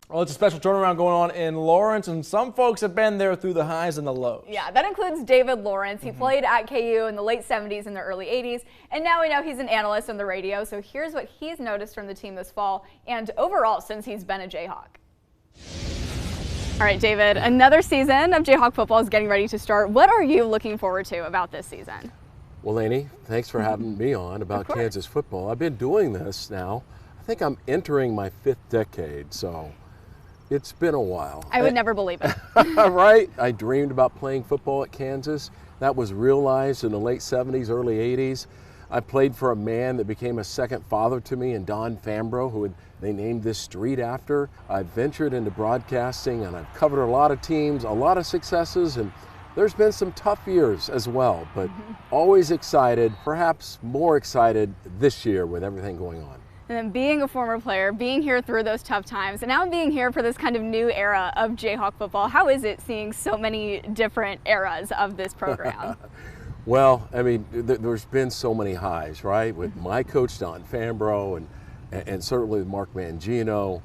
Well, it's a special turnaround going on in Lawrence, and some folks have been there through the highs and the lows. Yeah, that includes David Lawrence. He played at KU in the late 70s and the early 80s, and now we know he's an analyst on the radio. So here's what he's noticed from the team this fall and overall since he's been a Jayhawk. All right, David, another season of Jayhawk football is getting ready to start. What are you looking forward to about this season? Well, Lainey, thanks for having me on about Kansas football. I've been doing this now. I think I'm entering my 5th decade, so it's been a while. I would never believe it. Right? I dreamed about playing football at Kansas. That was realized in the late 70s, early 80s. I played for a man that became a second father to me, and Don Fambro, who they named this street after. I ventured into broadcasting, and I've covered a lot of teams, a lot of successes, and there's been some tough years as well, but always excited, perhaps more excited this year with everything going on. And then being a former player, being here through those tough times, and now being here for this kind of new era of Jayhawk football, how is it seeing so many different eras of this program? Well, I mean, there's been so many highs, right? With my coach, Don Fambro, and certainly with Mark Mangino.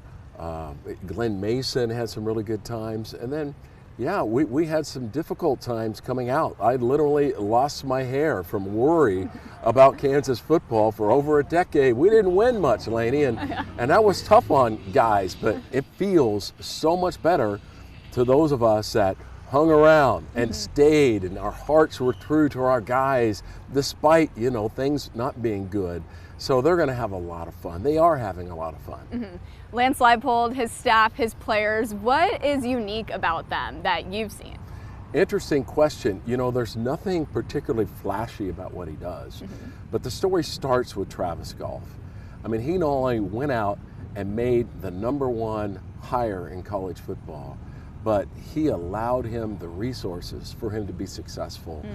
Glenn Mason had some really good times. And then, yeah, we had some difficult times coming out. I literally lost my hair from worry about Kansas football for over a decade. We didn't win much, Lainey, and that was tough on guys, but it feels so much better to those of us that hung around and stayed, and our hearts were true to our guys despite, you know, things not being good. So they're going to have a lot of fun. They are having a lot of fun. Lance Leipold, his staff, his players, what is unique about them that you've seen? Interesting question. You know, there's nothing particularly flashy about what he does, but the story starts with Travis Goff. I mean, he not only went out and made the #1 hire in college football, but he allowed him the resources for him to be successful.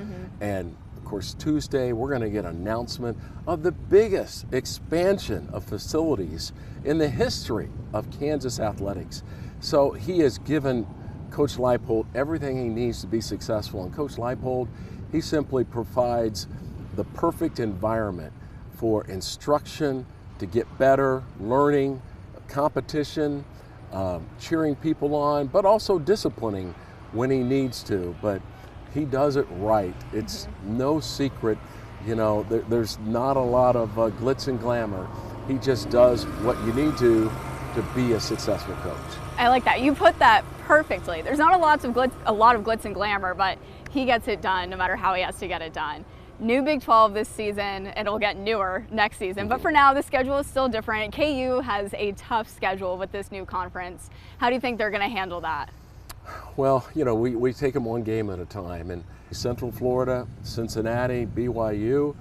And of course, Tuesday, we're going to get an announcement of the biggest expansion of facilities in the history of Kansas athletics. So he has given Coach Leipold everything he needs to be successful. And Coach Leipold, he simply provides the perfect environment for instruction, to get better, learning, competition, cheering people on, but also disciplining when he needs to. But he does it right. It's no secret, you know, there's not a lot of glitz and glamour. He just does what you need to be a successful coach. I like that. You put that perfectly. There's not a lot of glitz and glamour, but he gets it done no matter how he has to get it done. New Big 12 this season, and it'll get newer next season. But for now, the schedule is still different. KU has a tough schedule with this new conference. How do you think they're going to handle that? Well, you know, we take them one game at a time. And Central Florida, Cincinnati, BYU,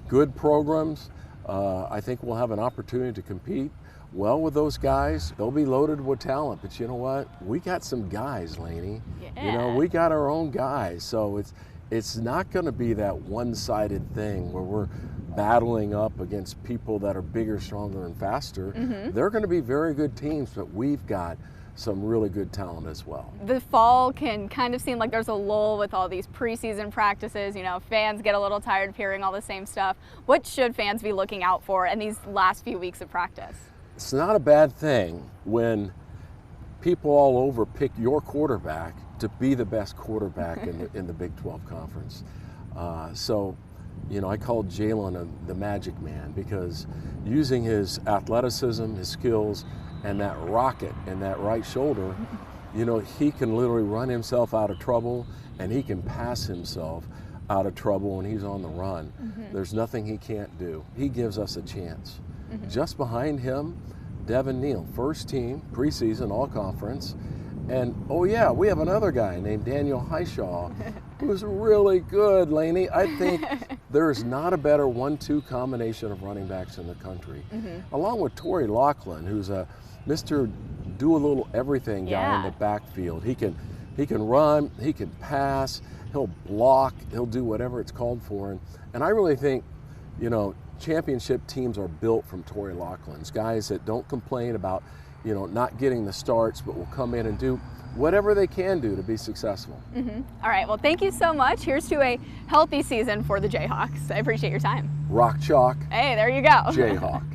good programs. I think we'll have an opportunity to compete well with those guys. They'll be loaded with talent. But you know what? We got some guys, Lainey. Yeah. You know, we got our own guys. So it's not going to be that one-sided thing where we're battling up against people that are bigger, stronger, and faster. They're going to be very good teams, but we've got some really good talent as well. The fall can kind of seem like there's a lull with all these preseason practices. You know, fans get a little tired of hearing all the same stuff. What should fans be looking out for in these last few weeks of practice? It's not a bad thing when people all over pick your quarterback to be the best quarterback in the Big 12 conference. So, you know, I call Jalen the magic man because using his athleticism, his skills, and that rocket in that right shoulder, you know, he can literally run himself out of trouble, and he can pass himself out of trouble when he's on the run. There's nothing he can't do. He gives us a chance. Just behind him, Devin Neal, first team, preseason, all conference. And oh yeah, we have another guy named Daniel Highshaw who's really good, Lainey. I think there's not a better 1-2 combination of running backs in the country. Along with Torrey Laughlin, who's a Mr. Do-a-little-everything guy in the backfield. He can run, he can pass, he'll block, he'll do whatever it's called for. And I really think, you know, championship teams are built from Torrey Laughlin's, guys that don't complain about, you know, not getting the starts, but will come in and do whatever they can do to be successful. All right, well, thank you so much. Here's to a healthy season for the Jayhawks. I appreciate your time. Rock chalk. Hey, there you go. Jayhawk.